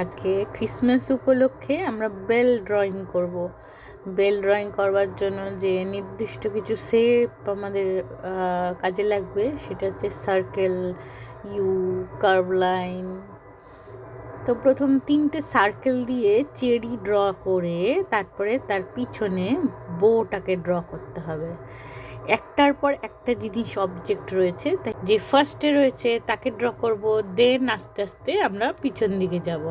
আজকে ক্রিসমাস উপলক্ষে আমরা বেল ড্রয়িং করব। বেল ড্রয়িং করবার জন্য যে নির্দিষ্ট কিছু শেপ আমাদের কাজে লাগবে সেটা হচ্ছে সার্কেল, ইউ, কার্ভ লাইন। তো প্রথম 3টে সার্কেল দিয়ে চেরি ড্র করে তারপরে তার পিছনে বোটাকে ড্র করতে হবে। একটার পর একটা জিনিস অবজেক্ট রয়েছে, তাই যে ফার্স্টে রয়েছে তাকে ড্র করব, দেন আস্তে আস্তে আমরা পিছন দিকে যাব।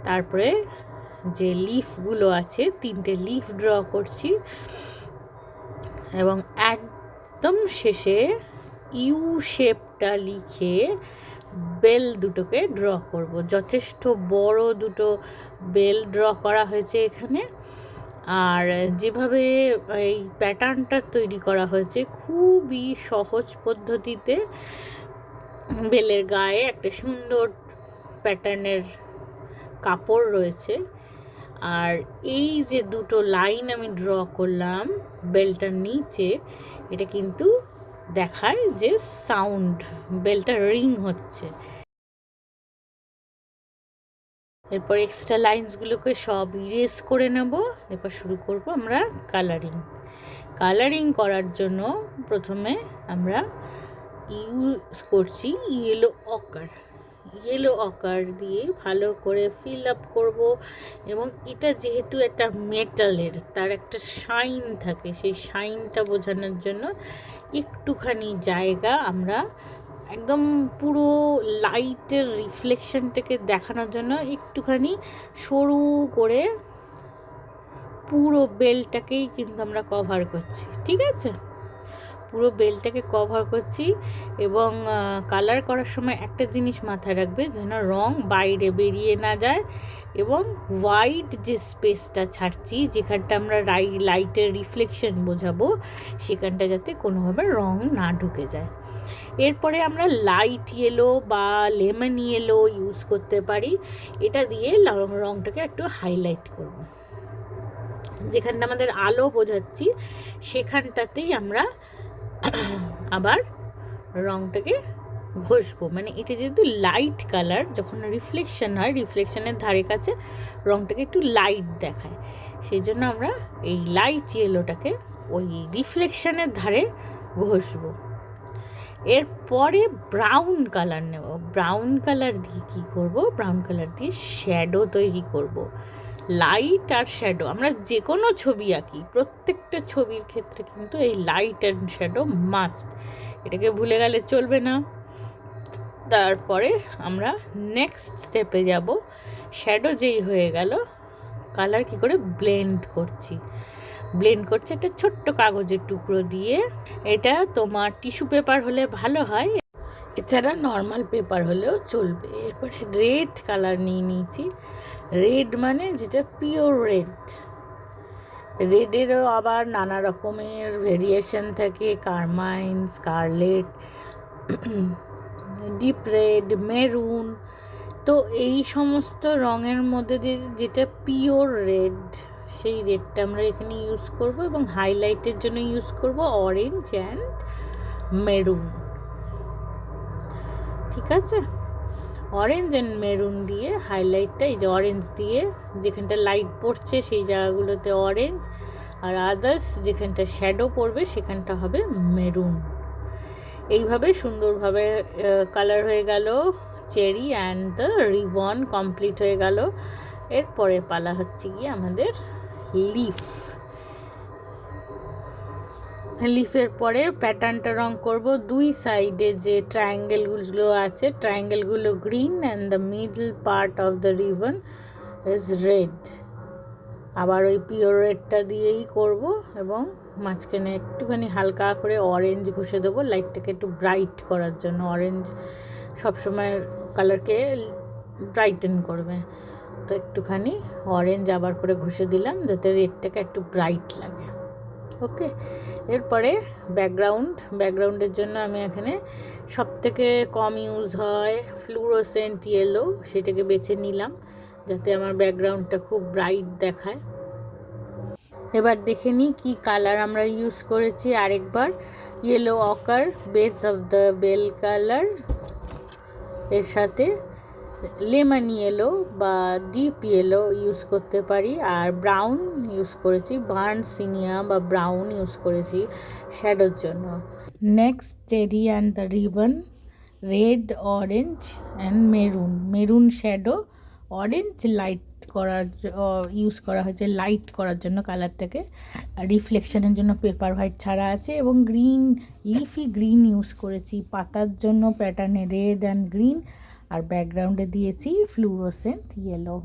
তারপরে যে লিফগুলো আছে 3টে লিফ ড্র করছি এবং একদম শেষে ইউ শেপটা লিখে বেল দুটোকে ড্র করব। যথেষ্ট বড় দুটো বেল ড্র করা হয়েছে এখানে। আর যেভাবে এই প্যাটার্নটা তৈরি করা হয়েছে খুবই সহজ পদ্ধতিতে, বেলের গায়ে একটা সুন্দর প্যাটার্নের কাপড় রয়েছে। আর এই যে দুটো লাইন আমি ড্র করলাম বেলটার নিচে, এটা কিন্তু দেখায় যে সাউন্ড, বেলটা রিং হচ্ছে। এরপর এক্সট্রা লাইন্সগুলোকে সব ইরেজ করে নেব। এরপর শুরু করব আমরা কালারিং। কালারিং করার জন্য প্রথমে আমরা ইউজ করছি ইয়েলো অকার। ইয়েলো অকার দিয়ে ভালো করে ফিল আপ করব এবং এটা যেহেতু একটা মেটালের, তার একটা শাইন থাকে, সেই শাইনটা বোঝানোর জন্য একটুখানি জায়গা আমরা একদম পুরো লাইটের রিফ্লেকশনটাকে দেখানোর জন্য একটুখানি সরু করে পুরো বেলটাকেই কিন্তু আমরা কভার করছি। ঠিক আছে, পুরো বেলটাকে কভার করছি। এবং কালার করার সময় একটা জিনিস মাথায় রাখবে, যেন রং বাইরে বেরিয়ে না যায় এবং হোয়াইট যে স্পেসটা ছাড়ছি, যেখানটা আমরা লাইটের রিফ্লেকশন বোঝাবো, সেখানটা যাতে কোনোভাবে রং না ঢুকে যায়। এরপরে আমরা লাইট ইয়েলো বা লেমন ইয়েলো ইউজ করতে পারি। এটা দিয়ে রংটাকে একটু হাইলাইট করব। যেখানটা আমাদের আলো বোঝাচ্ছি সেখানটাতেই আমরা আবার রংটাকে ঘষবো। মানে এটা যেহেতু লাইট কালার, যখন রিফ্লেকশন হয় রিফ্লেকশনের ধারে কাছে রংটাকে একটু লাইট দেখায়, সেই জন্য আমরা এই লাইট ইয়েলোটাকে ওই রিফ্লেকশনের ধারে ঘষবো। এরপরে ব্রাউন কালার নেব। ব্রাউন কালার দিয়ে কী করব? ব্রাউন কালার দিয়ে শ্যাডো তৈরি করব। লাইট আর শ্যাডো, আমরা যে কোনো ছবি আঁকি, প্রত্যেকটা ছবির ক্ষেত্রে কিন্তু এই লাইট অ্যান্ড শ্যাডো মাস্ট, এটাকে ভুলে গেলে চলবে না। তারপরে আমরা নেক্সট স্টেপে যাব। শ্যাডো যেই হয়ে গেল, কালার কি করে ব্লেন্ড করছি। ব্লেন্ড করছে একটা ছোট্ট কাগজের টুকরো দিয়ে। এটা তোমার টিস্যু পেপার হলে ভালো হয়, এছাড়া নর্মাল পেপার হলেও চলবে। এরপরে রেড কালার নিয়ে নিয়েছি। রেড মানে যেটা পিওর রেড। রেডেরও আবার নানা রকমের ভেরিয়েশন থাকে, carmine, scarlet, deep red, maroon. তো এই সমস্ত রঙের মধ্যে যেটা পিওর রেড, সেই রেডটা আমরা এখানে ইউজ করব এবং হাইলাইটের জন্য ইউজ করব অরেঞ্জ অ্যান্ড মেরুন। ঠিক আছে, অরেঞ্জ অ্যান্ড মেরুন দিয়ে হাইলাইটটা, এই যে অরেঞ্জ দিয়ে যেখানটা লাইট পড়ছে সেই জায়গাগুলোতে অরেঞ্জ, আর আদার্স যেখানটা শ্যাডো পড়বে সেখানটা হবে মেরুন। এইভাবে সুন্দরভাবে কালার হয়ে গেল cherry and the ribbon complete হয়ে গেল। এরপরে পালা হচ্ছে গিয়ে আমাদের লিফ। লিফের পরে প্যাটার্নটা রং করব। দুই সাইডে যে ট্রায়াঙ্গেলগুলো আছে, ট্রায়াঙ্গেলগুলো green and the middle part of the ribbon is red. আবার ওই পিওর রেডটা দিয়েই করব এবং মাঝখানে একটুখানি হালকা করে অরেঞ্জ ঘষে দেবো, লাইটটাকে একটু ব্রাইট করার জন্য। অরেঞ্জ সবসময় কালারকে ব্রাইটেন করবে, তো একটুখানি অরেঞ্জ আবার করে ঘষে দিলাম যাতে রেডটাকে একটু ব্রাইট লাগে। ওকে, এরপরে ব্যাকগ্রাউন্ডের জন্য আমি এখানে সবথেকে কম ইউজ হয় ফ্লুরোসেন্ট ইয়েলো, সেটাকে বেছে নিলাম যাতে আমার ব্যাকগ্রাউন্ডটা খুব ব্রাইট দেখায়। এবার দেখে নিই কী কালার আমরা ইউজ করেছি আরেকবার। Yellow ochre, base of the bell colour, এর সাথে লেমন ইয়েলো বা ডিপ ইয়েলো ইউজ করতে পারি, আর ব্রাউন ইউজ করেছি, বার্ন সিনিয়া বা ব্রাউন ইউজ করেছি শ্যাডোর জন্য। Next cherry and the ribbon, red, orange and maroon shadow, orange light করার ইউজ করা হয়েছে লাইট করার জন্য কালারটাকে, রিফ্লেকশনের জন্য পেপার হোয়াইট ছাড়া আছে, এবং গ্রিন, লিফি গ্রিন ইউজ করেছি পাতার জন্য, প্যাটার্নে রেড অ্যান্ড গ্রিন, আর ব্যাকগ্রাউন্ডে দিয়েছি ফ্লুরোসেন্ট ইয়েলো।